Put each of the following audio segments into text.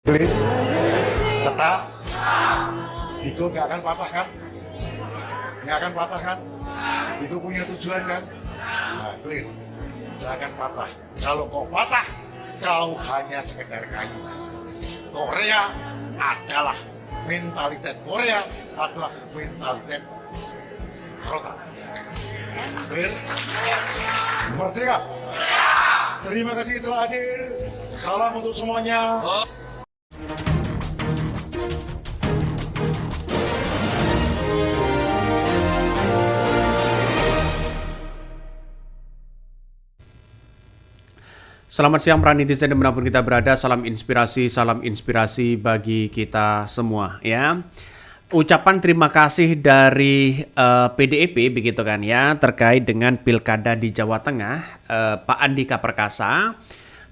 Clear, cetak, Digo nggak akan patah kan? Nggak akan patah kan? Digo punya tujuan kan? Nah, clear, jangan patah. Kalau kau patah, kau hanya sekedar kayu. Korea adalah mentalitas Korea adalah mentalitas rotan. Clear, merdeka. Terima kasih telah hadir. Salam untuk semuanya. Selamat siang para netizen dimanapun kita berada, salam inspirasi bagi kita semua ya. Ucapan terima kasih dari PDIP begitu kan ya, terkait dengan pilkada di Jawa Tengah, Pak Andika Perkasa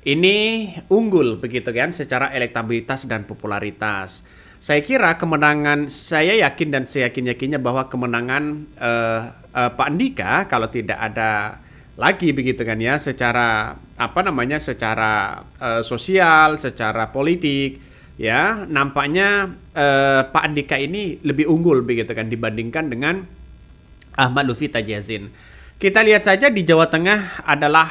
ini unggul begitu kan secara elektabilitas dan popularitas. Saya kira kemenangan, saya yakin dan saya yakin-yakinnya bahwa kemenangan Pak Andika kalau tidak ada lagi begitu kan ya secara secara sosial, secara politik ya, nampaknya Pak Andika ini lebih unggul begitu kan dibandingkan dengan Ahmad Lutfi Tajazin. Kita lihat saja di Jawa Tengah adalah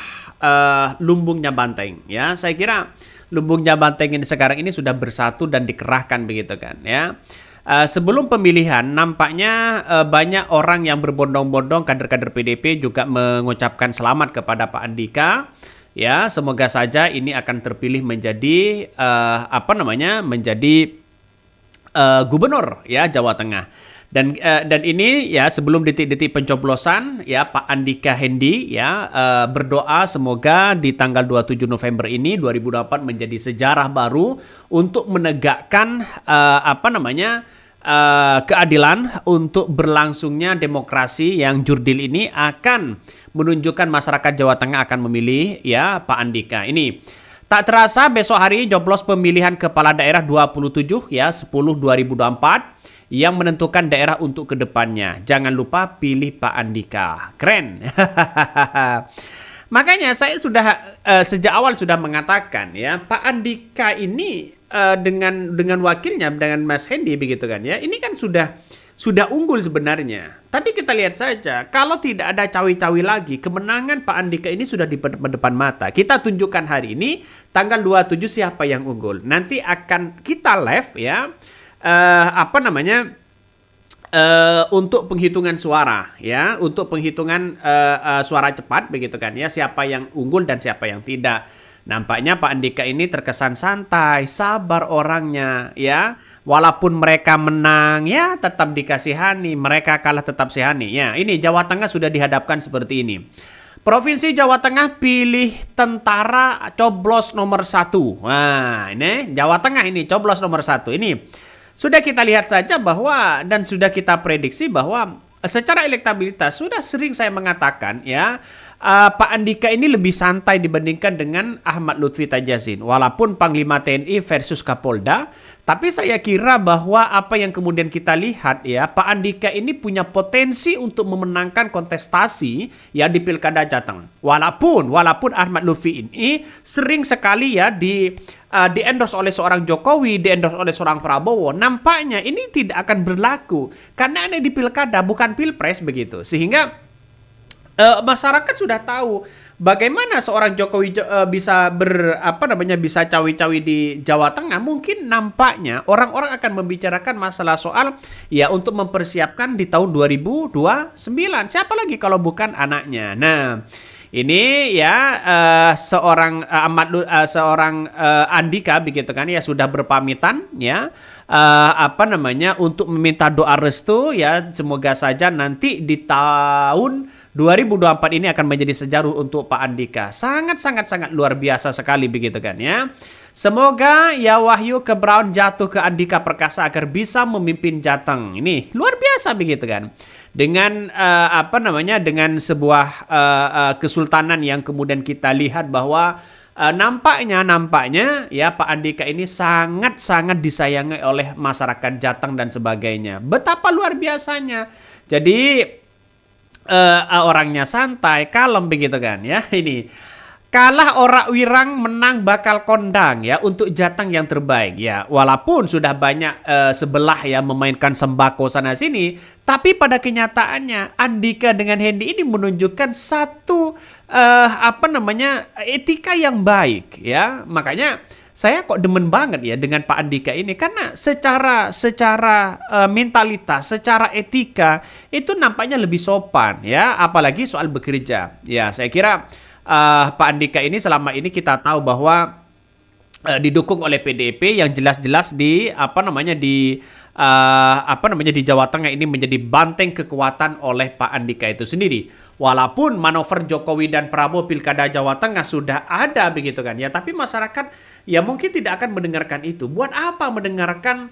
lumbungnya banteng ya. Saya kira lumbungnya banteng ini sekarang ini sudah bersatu dan dikerahkan begitu kan ya. Sebelum pemilihan nampaknya banyak orang yang berbondong-bondong kader-kader PDIP juga mengucapkan selamat kepada Pak Andika. Ya, semoga saja ini akan terpilih menjadi gubernur ya Jawa Tengah. Dan ini ya sebelum detik-detik pencoblosan ya Pak Andika Hendi ya berdoa semoga di tanggal 27 November ini 2024 menjadi sejarah baru untuk menegakkan keadilan untuk berlangsungnya demokrasi yang jurdil ini akan menunjukkan masyarakat Jawa Tengah akan memilih ya Pak Andika. Ini tak terasa besok hari joblos pemilihan kepala daerah 27 ya 10/2024 yang menentukan daerah untuk kedepannya. Jangan lupa pilih Pak Andika. Keren. Makanya saya sudah sejak awal sudah mengatakan ya Pak Andika ini dengan wakilnya dengan Mas Hendi begitu kan ya. Ini kan sudah unggul sebenarnya. Tapi kita lihat saja kalau tidak ada cawi-cawi lagi, kemenangan Pak Andika ini sudah di depan mata. Kita tunjukkan hari ini tanggal 27 siapa yang unggul. Nanti akan kita live ya. Untuk penghitungan suara ya, untuk penghitungan suara cepat begitu kan ya, siapa yang unggul dan siapa yang tidak. Nampaknya Pak Andika ini terkesan santai, sabar orangnya ya. Walaupun mereka menang ya tetap dikasihani, mereka kalah tetap sehani ya. Ini Jawa Tengah sudah dihadapkan seperti ini. Provinsi Jawa Tengah pilih tentara coblos nomor 1. Nah ini Jawa Tengah ini coblos nomor 1 ini. Sudah kita lihat saja bahwa dan sudah kita prediksi bahwa secara elektabilitas sudah sering saya mengatakan ya Pak Andika ini lebih santai dibandingkan dengan Ahmad Lutfi Tajazin. Walaupun Panglima TNI versus Kapolda, tapi saya kira bahwa apa yang kemudian kita lihat ya Pak Andika ini punya potensi untuk memenangkan kontestasi ya di Pilkada Jateng. Walaupun Ahmad Lutfi ini sering sekali ya di-endorse oleh seorang Jokowi, di-endorse oleh seorang Prabowo, nampaknya ini tidak akan berlaku karena ini di pilkada bukan pilpres begitu. Sehingga masyarakat sudah tahu bagaimana seorang Jokowi bisa cawi-cawi di Jawa Tengah. Mungkin nampaknya orang-orang akan membicarakan masalah soal ya untuk mempersiapkan di tahun 2029. Siapa lagi kalau bukan anaknya. Nah, ini ya seorang Andika begitu kan ya sudah berpamitan ya untuk meminta doa restu ya, semoga saja nanti di tahun 2024 ini akan menjadi sejarah untuk Pak Andika. Sangat luar biasa sekali begitu kan ya. Semoga ya wahyu ke Brown jatuh ke Andika Perkasa agar bisa memimpin Jateng. Ini luar biasa begitu kan. Dengan dengan sebuah kesultanan yang kemudian kita lihat bahwa nampaknya ya Pak Andika ini sangat disayangi oleh masyarakat Jateng dan sebagainya. Betapa luar biasanya. Jadi orangnya santai, kalem begitu kan ya. Ini kalah ora wirang menang bakal kondang ya untuk jatang yang terbaik ya. Walaupun sudah banyak sebelah ya memainkan sembako sana sini, tapi pada kenyataannya Andika dengan Hendy ini menunjukkan satu etika yang baik ya. Makanya saya kok demen banget ya dengan Pak Andika ini karena secara mentalitas, secara etika itu nampaknya lebih sopan ya, apalagi soal bekerja. Ya, saya kira Pak Andika ini selama ini kita tahu bahwa didukung oleh PDIP yang jelas-jelas di di Jawa Tengah ini menjadi banteng kekuatan oleh Pak Andika itu sendiri. Walaupun manuver Jokowi dan Prabowo Pilkada Jawa Tengah sudah ada begitu kan ya, tapi masyarakat ya mungkin tidak akan mendengarkan itu. Buat apa mendengarkan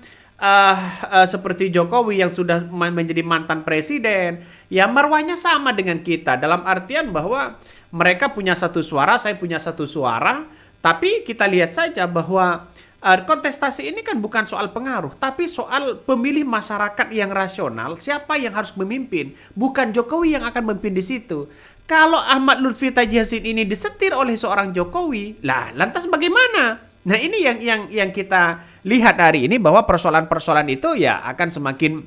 seperti Jokowi yang sudah menjadi mantan presiden, ya marwahnya sama dengan kita dalam artian bahwa mereka punya satu suara, saya punya satu suara, tapi kita lihat saja bahwa kontestasi ini kan bukan soal pengaruh, tapi soal pemilih masyarakat yang rasional, siapa yang harus memimpin, bukan Jokowi yang akan memimpin di situ. Kalau Ahmad Lutfi Tajihasin ini disetir oleh seorang Jokowi, lah lantas bagaimana? Nah ini yang kita lihat hari ini bahwa persoalan-persoalan itu ya akan semakin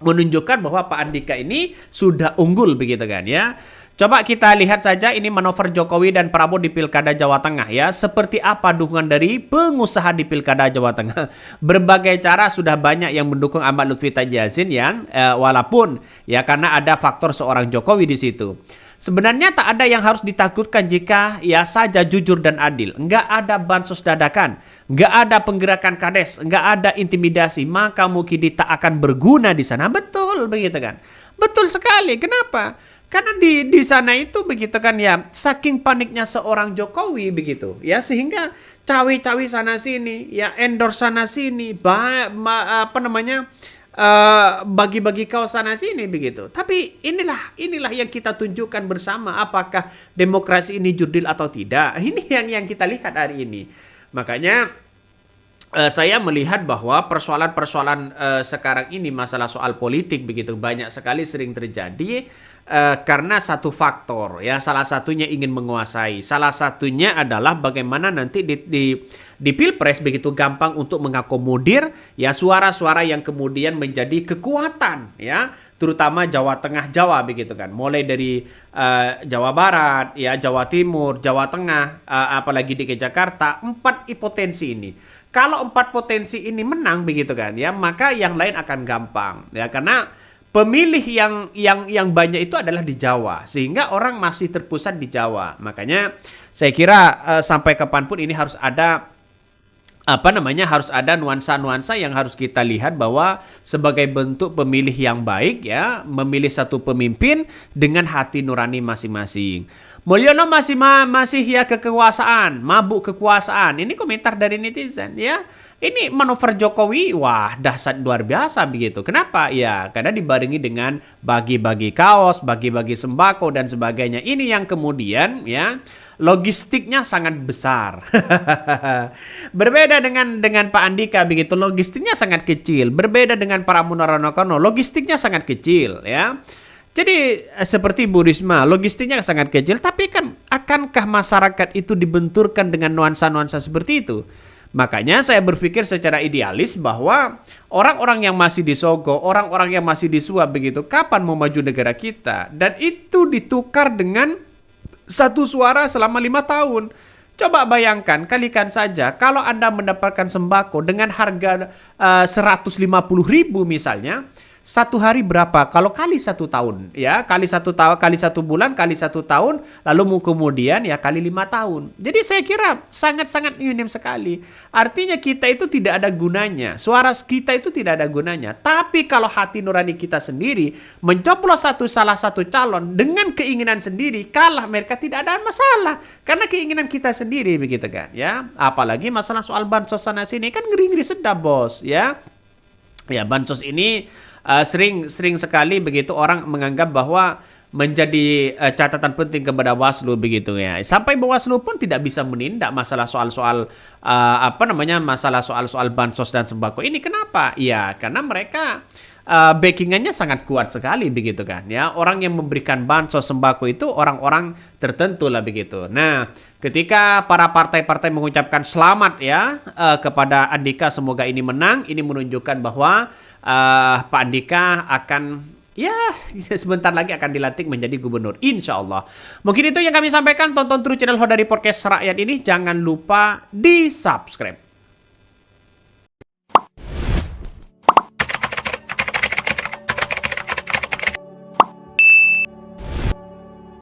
menunjukkan bahwa Pak Andika ini sudah unggul begitu kan ya. Coba kita lihat saja ini manuver Jokowi dan Prabowo di Pilkada Jawa Tengah ya. Seperti apa dukungan dari pengusaha di Pilkada Jawa Tengah. Berbagai cara sudah banyak yang mendukung Ahmad Lutfi Tajihasin yang walaupun ya karena ada faktor seorang Jokowi di situ. Sebenarnya tak ada yang harus ditakutkan jika ya saja jujur dan adil. Enggak ada bansos dadakan, enggak ada penggerakan kades, enggak ada intimidasi, maka Mukidi tak akan berguna di sana. Betul begitu kan? Betul sekali. Kenapa? Karena di sana itu begitu kan ya, saking paniknya seorang Jokowi begitu ya, sehingga cawe-cawe sana sini, ya endorse sana sini, bagi-bagi kaos sana sini begitu. Tapi inilah yang kita tunjukkan bersama, apakah demokrasi ini jurdil atau tidak. Ini yang kita lihat hari ini. Makanya saya melihat bahwa persoalan-persoalan sekarang ini, masalah soal politik begitu banyak sekali sering terjadi karena satu faktor ya, salah satunya ingin menguasai, salah satunya adalah bagaimana nanti di Pilpres begitu gampang untuk mengakomodir ya suara-suara yang kemudian menjadi kekuatan ya, terutama Jawa Tengah, Jawa begitu kan, mulai dari Jawa Barat ya, Jawa Timur, Jawa Tengah, apalagi di Jakarta, 4 potensi ini. Kalau 4 potensi ini menang begitu kan ya, maka yang lain akan gampang ya, karena pemilih yang banyak itu adalah di Jawa, sehingga orang masih terpusat di Jawa. Makanya saya kira sampai kapanpun ini harus ada harus ada nuansa-nuansa yang harus kita lihat bahwa sebagai bentuk pemilih yang baik ya, memilih satu pemimpin dengan hati nurani masing-masing. Mulyono masih ya kekuasaan, mabuk kekuasaan. Ini komentar dari netizen ya. Ini manuver Jokowi, wah dahsyat luar biasa begitu. Kenapa? Ya karena dibarengi dengan bagi-bagi kaos, bagi-bagi sembako dan sebagainya. Ini yang kemudian ya logistiknya sangat besar. Berbeda dengan Pak Andika begitu, logistiknya sangat kecil. Berbeda dengan para Munaranokono, logistiknya sangat kecil ya. Jadi seperti Bu Risma, logistiknya sangat kecil, tapi kan akankah masyarakat itu dibenturkan dengan nuansa-nuansa seperti itu? Makanya saya berpikir secara idealis bahwa orang-orang yang masih disogok, orang-orang yang masih disuap begitu, kapan mau maju negara kita? Dan itu ditukar dengan satu suara selama 5 tahun. Coba bayangkan, kalikan saja kalau Anda mendapatkan sembako dengan harga 150.000 misalnya, satu hari berapa? Kalau kali 1 tahun, ya kali 1 tahun, kali 1 bulan, kali 1 tahun, lalu kemudian ya kali 5 tahun. Jadi saya kira sangat-sangat minim sekali. Artinya kita itu tidak ada gunanya, suara kita itu tidak ada gunanya. Tapi kalau hati nurani kita sendiri mencoblos salah satu calon dengan keinginan sendiri, kalah mereka tidak ada masalah, karena keinginan kita sendiri begitu kan, ya. Apalagi masalah soal bansos sana sini kan ngeri-ngeri sedap bos, ya. Ya bansos ini sering sekali begitu orang menganggap bahwa menjadi catatan penting kepada Bawaslu begitu ya. Sampai Bawaslu pun tidak bisa menindak masalah soal-soal masalah soal bansos dan sembako ini. Kenapa? Ya, karena mereka backingannya sangat kuat sekali begitu kan ya. Orang yang memberikan bansos sembako itu orang-orang tertentu lah begitu. Nah, ketika para partai-partai mengucapkan selamat ya kepada Andika, semoga ini menang, ini menunjukkan bahwa Pak Andika akan ya, sebentar lagi akan dilantik menjadi gubernur, insya Allah. Mungkin itu yang kami sampaikan. Tonton terus channel Hodari Podcast Rakyat ini. Jangan lupa di subscribe.